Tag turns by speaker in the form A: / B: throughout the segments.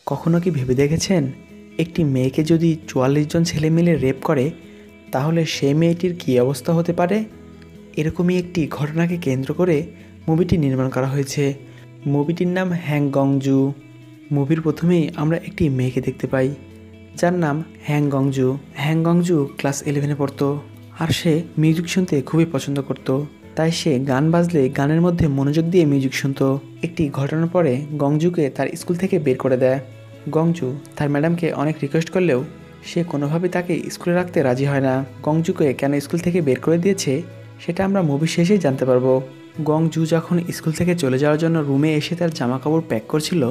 A: কখনো কি ভেবে দেখেছেন একটি মেয়েকে যদি ৪৪ জন ছেলে মিলে রেপ করে তাহলে সেই মেয়েটির কী অবস্থা হতে পারে? এরকমই একটি ঘটনাকে কেন্দ্র করে মুভিটি নির্মাণ করা হয়েছে। মুভিটির নাম হ্যাং গংজু। মুভির প্রথমেই আমরা একটি মেয়েকে দেখতে পাই যার নাম হ্যাং গংজু। হ্যাং গংজু ক্লাস 11-এ পড়তো আর সে মিউজিক শুনতে খুবই পছন্দ করত। তাই সে গান বাজলে গানের মধ্যে মনোযোগ দিয়ে মিউজিক শুনতো। একটি ঘটনার পরে গংজুকে তার স্কুল থেকে বের করে দেয়। গংজু তার ম্যাডামকে অনেক রিকোয়েস্ট করলেও সে কোনোভাবেই তাকে স্কুলে রাখতে রাজি হয় না। গংজুকে কেন স্কুল থেকে বের করে দিয়েছে সেটা আমরা মুভি শেষেই জানতে পারবো। গংজু যখন স্কুল থেকে চলে যাওয়ার জন্য রুমে এসে তার জামা কাপড় প্যাক করছিল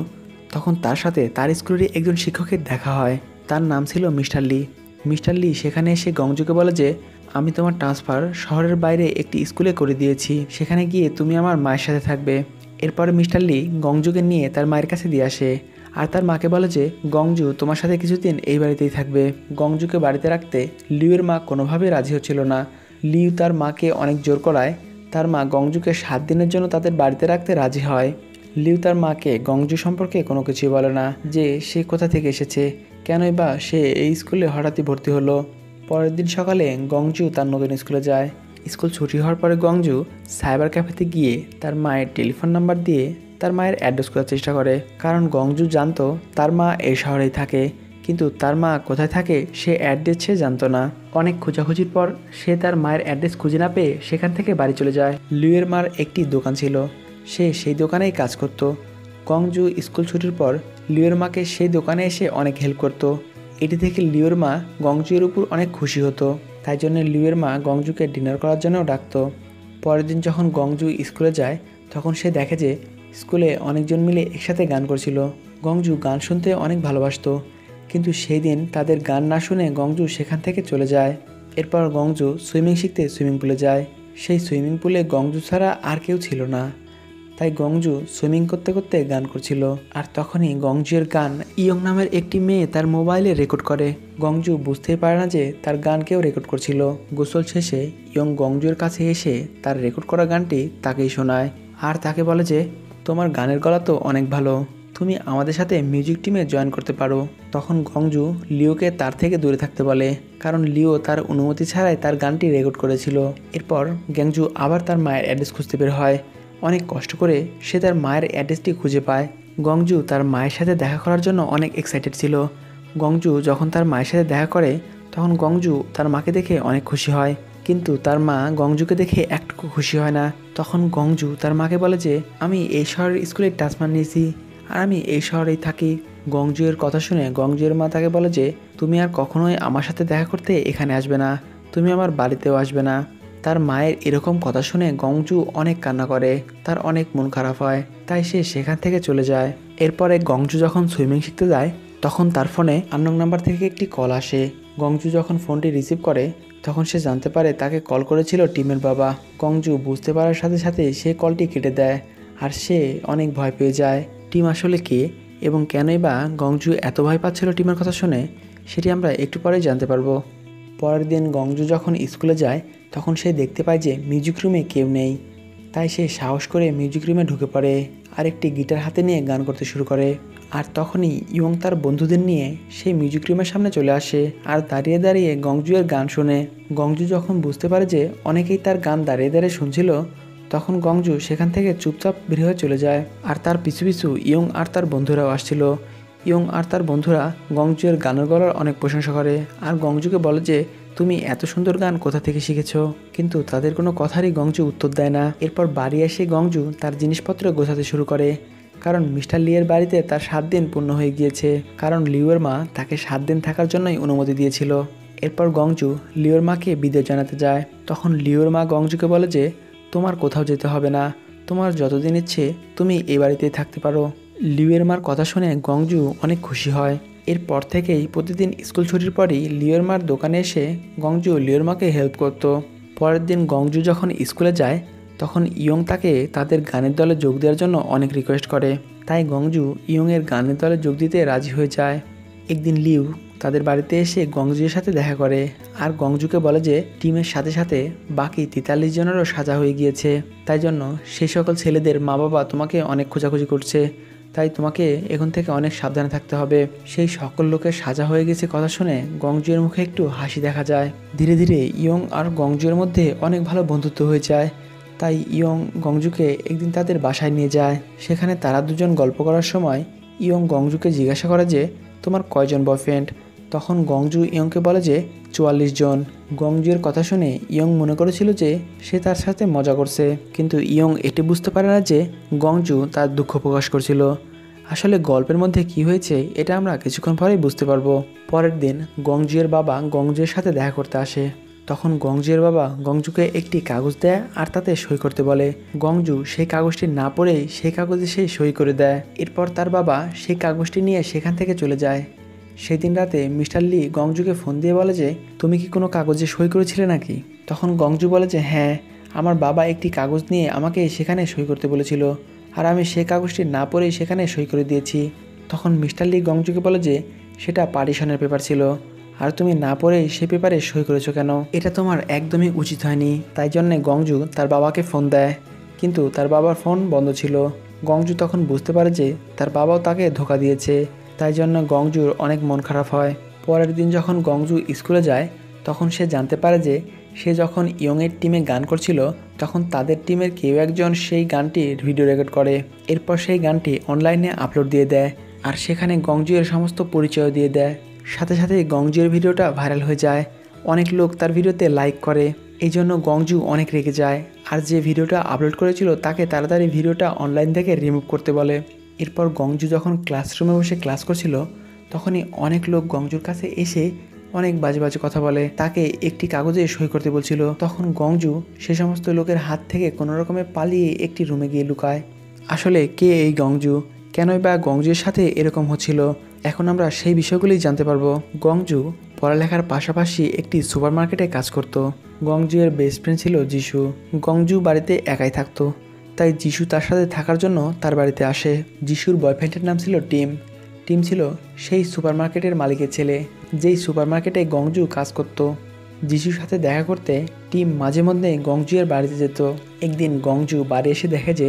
A: তখন তার সাথে তার স্কুলেরই একজন শিক্ষকের দেখা হয়। তার নাম ছিল মিস্টার লি। মিস্টার লি সেখানে এসে গংজুকে বলে যে আমি তোমার ট্রান্সফার শহরের বাইরে একটি স্কুলে করে দিয়েছি, সেখানে গিয়ে তুমি আমার মায়ের সাথে থাকবে। এরপরে মিস্টার লি গংজুকে নিয়ে তার মায়ের কাছে দিয়ে আসে আর তার মাকে বলে যে গংজু তোমার সাথে কিছুদিন এই বাড়িতেই থাকবে। গংজুকে বাড়িতে রাখতে লিউয়ের মা কোনোভাবেই রাজি হচ্ছিল না। লিউ তার মাকে অনেক জোর করায় তার মা গংজুকে 7 দিনের জন্য তাদের বাড়িতে রাখতে রাজি হয়। লিউ তার মাকে গংজু সম্পর্কে কোনো কিছুই বলে না, যে সে কোথা থেকে এসেছে, কেনই বা সে এই স্কুলে হঠাৎই ভর্তি হলো। পরের দিন সকালে গংজু তার নতুন স্কুলে যায়। স্কুল ছুটি হওয়ার পরে গংজু সাইবার ক্যাফেতে গিয়ে তার মায়ের টেলিফোন নাম্বার দিয়ে তার মায়ের অ্যাড্রেস খোঁজার চেষ্টা করে, কারণ গংজু জানতো তার মা এই শহরেই থাকে, কিন্তু তার মা কোথায় থাকে সে অ্যাড্রেস সে জানতো না। অনেক খোঁজাখুঁজির পর সে তার মায়ের অ্যাড্রেস খুঁজে না পেয়ে সেখান থেকে বাড়ি চলে যায়। লিউয়ের মার একটি দোকান ছিল, সে সেই দোকানেই কাজ করত। গংজু স্কুল ছুটির পর লিউয়ের মাকে সেই দোকানে এসে অনেক হেল্প করত। এটি থেকে লিউয়ের মা গংজুয়ের উপর অনেক খুশি হতো, তাই জন্য লিউয়ের মা গংজুকে ডিনার করার জন্যও ডাকতো। পরের দিন যখন গংজু স্কুলে যায় তখন সে দেখে যে স্কুলে অনেকজন মিলে একসাথে গান করছিল। গংজু গান শুনতে অনেক ভালোবাসতো, কিন্তু সেই দিন তাদের গান না শুনে গংজু সেখান থেকে চলে যায়। এরপর গংজু সুইমিং শিখতে সুইমিং পুলে যায়। সেই সুইমিং পুলে গংজু ছাড়া আর কেউ ছিল না, তাই গংজু সুইমিং করতে করতে গান করছিল। আর তখনই গংজুয়ের গান ইয়ং নামের একটি মেয়ে তার মোবাইলে রেকর্ড করে। গংজু বুঝতেই পারে না যে তার গান কেউ রেকর্ড করছিল। গোসল শেষে ইয়ং গংজুয়ের কাছে এসে তার রেকর্ড করা গানটি তাকেই শোনায় আর তাকে বলে যে তোমার গানের গলা তো অনেক ভালো, তুমি আমাদের সাথে মিউজিক টিমে জয়েন করতে পারো। তখন গংজু লিওকে তার থেকে দূরে থাকতে বলে, কারণ লিও তার অনুমতি ছাড়াই তার গানটি রেকর্ড করেছিল। এরপর গংজু আবার তার মায়ের অ্যাড্রেস খুঁজতে বের হয়। অনেক কষ্ট করে সে তার মায়ের অ্যাড্রেসটি খুঁজে পায়। গংজু তার মায়ের সাথে দেখা করার জন্য অনেক এক্সাইটেড ছিল। গংজু যখন তার মায়ের সাথে দেখা করে তখন গংজু তার মাকে দেখে অনেক খুশি হয়, কিন্তু তার মা গংজুকে দেখে একটুকু খুশি হয় না। তখন গংজু তার মাকে বলে যে আমি এই শহরের স্কুলে ট্রান্সফার নিয়েছি আর আমি এই শহরেই থাকি। গংজুয়ের কথা শুনে গংজুয়ের মা তাকে বলে যে তুমি আর কখনোই আমার সাথে দেখা করতে এখানে আসবে না, তুমি আমার বাড়িতেও আসবে না। তার মায়ের এরকম কথা শুনে গংজু অনেক কান্না করে, তার অনেক মন খারাপ হয়, তাই সে সেখান থেকে চলে যায়। এরপরে গংজু যখন সুইমিং শিখতে যায় তখন তার ফোনে আননোন নাম্বার থেকে একটি কল আসে। গংজু যখন ফোনটি রিসিভ করে তখন সে জানতে পারে তাকে কল করেছিল টিমের বাবা। গংজু বুঝতে পারার সাথে সাথে সে কলটি কেটে দেয় আর সে অনেক ভয় পেয়ে যায়। টিম আসলে কে এবং কেনই বা গংজু এত ভয় পাচ্ছিল টিমের কথা শুনে সেটি আমরা একটু পরেই জানতে পারবো। পরের দিন গংজু যখন স্কুলে যায় তখন সে দেখতে পায় যে মিউজিক রুমে কেউ নেই, তাই সে সাহস করে মিউজিক রুমে ঢুকে পড়ে আর একটি গিটার হাতে নিয়ে গান করতে শুরু করে। আর তখনই ইয়ং তার বন্ধুদের নিয়ে সেই মিউজিক রুমের সামনে চলে আসে আর দাঁড়িয়ে দাঁড়িয়ে গংজুয়ের গান শোনে। গংজু যখন বুঝতে পারে যে অনেকেই তার গান দাঁড়িয়ে দাঁড়িয়ে শুনছিল তখন গংজু সেখান থেকে চুপচাপ বের হয়ে চলে যায়। আর তার পিছু পিছু ইয়ং আর তার বন্ধুরাও আসছিল। ইয়ং আর তার বন্ধুরা গংজুয়ের গানের গলার অনেক প্রশংসা করে আর গংজুকে বলে যে তুমি এত সুন্দর গান কোথা থেকে শিখেছো, কিন্তু তাদের কোনো কথারই গংজু উত্তর দেয় না। এরপর বাড়ি এসে গংজু তার জিনিসপত্র গোছাতে শুরু করে, কারণ মিস্টার লিয়ের বাড়িতে তার 7 দিন পূর্ণ হয়ে গিয়েছে, কারণ লিওর মা তাকে 7 দিন থাকার জন্যই অনুমতি দিয়েছিল। এরপর গংজু লিওর মাকে বিদায় জানাতে যায়। তখন লিওর মা গংজুকে বলে যে তোমার কোথাও যেতে হবে না, তোমার যতদিন ইচ্ছে তুমি এই বাড়িতেই থাকতে পারো। লিওর মার কথা শুনে গংজু অনেক খুশি হয়। এরপর থেকেই প্রতিদিন স্কুল ছুটির পরই লিওর মার দোকানে এসে গংজু লিওর মাকে হেল্প করত। পরের দিন গংজু যখন স্কুলে যায় তখন ইয়ং তাকে তাদের গানের দলে যোগ দেওয়ার জন্য অনেক রিকোয়েস্ট করে, তাই গংজু ইয়ংয়ের গানের দলে যোগ দিতে রাজি হয়ে যায়। একদিন লিউ তাদের বাড়িতে এসে গংজুয়ের সাথে দেখা করে আর গংজুকে বলে যে টিমের সাথে সাথে বাকি 43 জনেরও সাজা হয়ে গিয়েছে, তাই জন্য সেই সকল ছেলেদের মা বাবা তোমাকে অনেক খোঁজাখুঁজি করছে, তাই তোমাকে এখন থেকে অনেক সাবধানে থাকতে হবে। সেই সকল লোকের সাজা হয়ে গেছে কথা শুনে গংজুয়ের মুখে একটু হাসি দেখা যায়। ধীরে ধীরে ইয়ং আর গংজুয়ের মধ্যে অনেক ভালো বন্ধুত্ব হয়ে যায়। তাই ইয়ং গংজুকে একদিন তাদের বাসায় নিয়ে যায়। সেখানে তারা দুজন গল্প করার সময় ইয়ং গংজুকে জিজ্ঞাসা করে যে তোমার কয়জন বয়ফ্রেন্ড। তখন গংজু ইয়ংকে বলে যে 44 জন। গংজুয়ের কথা শুনে ইয়ং মনে করেছিল যে সে তার সাথে মজা করছে, কিন্তু ইয়ং এটি বুঝতে পারে না যে গংজু তার দুঃখ প্রকাশ করছিল। আসলে গল্পের মধ্যে কি হয়েছে এটা আমরা কিছুক্ষণ পরেই বুঝতে পারবো। পরের দিন গংজুয়ের বাবা গংজুয়ের সাথে দেখা করতে আসে। তখন গংজুয়ের বাবা গংজুকে একটি কাগজ দেয় আর তাতে সই করতে বলে। গংজু সেই কাগজটি না পড়েই সেই কাগজে সে সই করে দেয়। এরপর তার বাবা সেই কাগজটি নিয়ে সেখান থেকে চলে যায়। সেদিন রাতে মিস্টার লি গংজুকে ফোন দিয়ে বলে যে তুমি কি কোনো কাগজে সই করেছিলে নাকি। তখন গংজু বলে যে হ্যাঁ, আমার বাবা একটি কাগজ নিয়ে আমাকে সেখানে সই করতে বলেছিল আর আমি সেই কাগজটি না পড়েই সেখানে সই করে দিয়েছি। তখন মিস্টার লি গংজুকে বলে যে সেটা পার্টিশনের পেপার ছিল আর তুমি না পড়েই সে পেপারে সই করেছো কেন, এটা তোমার একদমই উচিত হয়নি। তাই জন্যে গংজু তার বাবাকে ফোন দেয়, কিন্তু তার বাবার ফোন বন্ধ ছিল। গংজু তখন বুঝতে পারে যে তার বাবাও তাকে ধোঁকা দিয়েছে। তাই জন্য গংজুর অনেক মন খারাপ হয়। পরের দিন যখন গংজু স্কুলে যায় তখন সে জানতে পারে যে সে যখন ইয়ংয়ের টিমে গান করছিল তখন তাদের টিমের কেউ একজন সেই গানটির ভিডিও রেকর্ড করে। এরপর সেই গানটি অনলাইনে আপলোড দিয়ে দেয় আর সেখানে গংজুয়ের সমস্ত পরিচয় দিয়ে দেয়। সাথে সাথে গংজুয়ের ভিডিওটা ভাইরাল হয়ে যায়। অনেক লোক তার ভিডিওতে লাইক করে। এই জন্য গংজু অনেক রেগে যায় আর যে ভিডিওটা আপলোড করেছিল তাকে তাড়াতাড়ি ভিডিওটা অনলাইন থেকে রিমুভ করতে বলে। এরপর গংজু যখন ক্লাসরুমে বসে ক্লাস করছিল তখনই অনেক লোক গংজুর কাছে এসে অনেক বাজে বাজে কথা বলে, তাকে একটি কাগজে সই করতে বলছিল। তখন গংজু সে সমস্ত লোকের হাত থেকে কোনো রকমে পালিয়ে একটি রুমে গিয়ে লুকায়। আসলে কে এই গংজু, কেনই বা গংজুর সাথে এরকম হচ্ছিল, এখন আমরা সেই বিষয়গুলোই জানতে পারবো। গংজু পড়ালেখার পাশাপাশি একটি সুপারমার্কেটে কাজ করত। গংজুয়ের বেস্ট ফ্রেন্ড ছিল যিশু। গংজু বাড়িতে একাই থাকতো, তাই যিশু তার সাথে থাকার জন্য তার বাড়িতে আসে। যিশুর বয়ফ্রেন্ডের নাম ছিল টিম। টিম ছিল সেই সুপারমার্কেটের মালিকের ছেলে যেই সুপারমার্কেটে গংজু কাজ করত। যিশুর সাথে দেখা করতে টিম মাঝে মধ্যে গংজুয়ের বাড়িতে যেত। একদিন গংজু বাড়ি এসে দেখে যে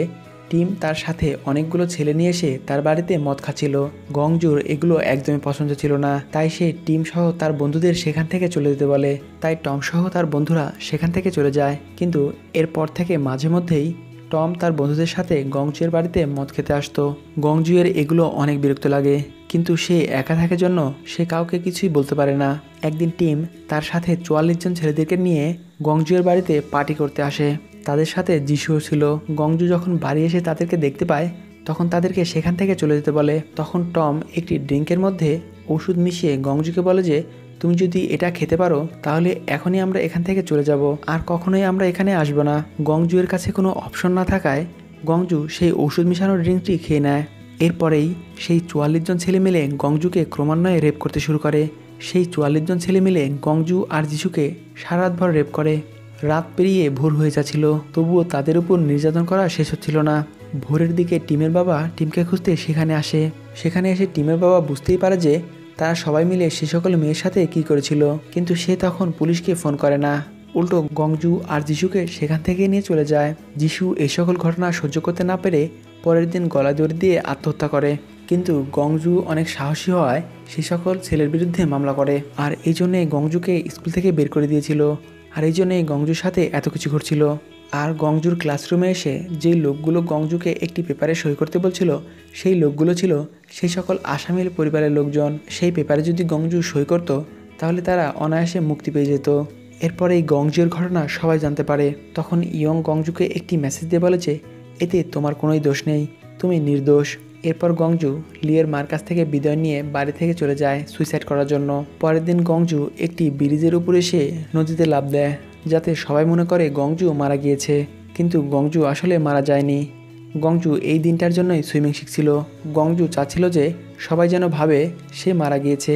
A: টিম তার সাথে অনেকগুলো ছেলে নিয়ে এসে তার বাড়িতে মদ খাচ্ছিল। গংজুর এগুলো একদমই পছন্দ ছিল না, তাই সে টিম সহ তার বন্ধুদের সেখান থেকে চলে যেতে বলে। তাই টম সহ তার বন্ধুরা সেখান থেকে চলে যায়। কিন্তু এরপর থেকে মাঝে মধ্যেই টম তার বন্ধুদের সাথে গংজুয়ের বাড়িতে মদ খেতে আসতো। গংজুয়ের এগুলো অনেক বিরক্ত লাগে, কিন্তু সে একা থাকার জন্য সে কাউকে কিছুই বলতে পারে না। একদিন টিম তার সাথে 44 জন ছেলেদেরকে নিয়ে গংজুয়ের বাড়িতে পার্টি করতে আসে। তাদের সাথে যিশুও ছিল। গংজু যখন বাড়ি এসে তাদেরকে দেখতে পায় তখন তাদেরকে সেখান থেকে চলে যেতে বলে। তখন টম একটি ড্রিঙ্কের মধ্যে ওষুধ মিশিয়ে গংজুকে বলে যে তুমি যদি এটা খেতে পারো তাহলে এখনই আমরা এখান থেকে চলে যাব, আর কখনোই আমরা এখানে আসবো না। গংজুয়ের কাছে কোনো অপশন না থাকায় গংজু সেই ওষুধ মিশানোর ড্রিঙ্কটি খেয়ে নেয়। এরপরেই সেই 44 জন ছেলে মিলে গংজুকে ক্রমান্বয়ে রেপ করতে শুরু করে। সেই 44 জন ছেলে মিলে গংজু আর যিশুকে সারা রাতভর রেপ করে। রাত পেরিয়ে ভোর হয়ে যাচ্ছিল, তবুও তাদের উপর নির্যাতন করা শেষ হচ্ছিল না। ভোরের দিকে টিমের বাবা টিমকে খুঁজতে সেখানে আসে। সেখানে এসে টিমের বাবা বুঝতেই পারে যে তারা সবাই মিলে সে সকল মেয়ের সাথে কি করেছিল, কিন্তু সে তখন পুলিশকে ফোন করে না, উল্টো গংজু আর যিশুকে সেখান থেকে নিয়ে চলে যায়। যিশু এই সকল ঘটনা সহ্য করতে না পেরে পরের দিন গলা দড়ি দিয়ে আত্মহত্যা করে। কিন্তু গংজু অনেক সাহসী হওয়ায় সে সকল ছেলের বিরুদ্ধে মামলা করে, আর এই জন্যে গংজুকে স্কুল থেকে বের করে দিয়েছিল। আর এই জন্যই গংজুর সাথে এত কিছু ঘটছিল। আর গংজুর ক্লাসরুমে এসে যেই লোকগুলো গংজুকে একটি পেপারে সই করতে বলছিল সেই লোকগুলো ছিল সেই সকল আসামির পরিবারের লোকজন। সেই পেপারে যদি গংজু সই করত তাহলে তারা অনায়াসে মুক্তি পেয়ে যেত। এরপর এই গংজুর ঘটনা সবাই জানতে পারে। তখন ইয়ং গংজুকে একটি মেসেজ দিয়ে বলেছে এতে তোমার কোনোই দোষ নেই, তুমি নির্দোষ। এরপর গংজু লিয়ের মার কাছ থেকে বিদায় নিয়ে বাড়ি থেকে চলে যায় সুইসাইড করার জন্য। পরের দিন গংজু একটি ব্রিজের উপর এসে নদীতে লাফ দেয় যাতে সবাই মনে করে গংজু মারা গিয়েছে, কিন্তু গংজু আসলে মারা যায়নি। গংজু এই দিনটার জন্যই সুইমিং শিখছিল। গংজু চাচ্ছিল যে সবাই যেন ভাবে সে মারা গিয়েছে,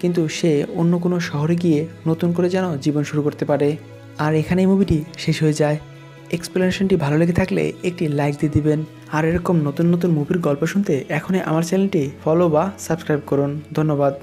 A: কিন্তু সে অন্য কোনো শহরে গিয়ে নতুন করে যেন জীবন শুরু করতে পারে। আর এখানে এই মুভিটি শেষ হয়ে যায়। এক্সপ্লেনেশনটি ভালো লেগে থাকলে একটি লাইক দিয়ে দিবেন, আর এরকম নতুন নতুন মুভির গল্প শুনতে এখনই আমার চ্যানেলটি ফলো বা সাবস্ক্রাইব করুন। ধন্যবাদ।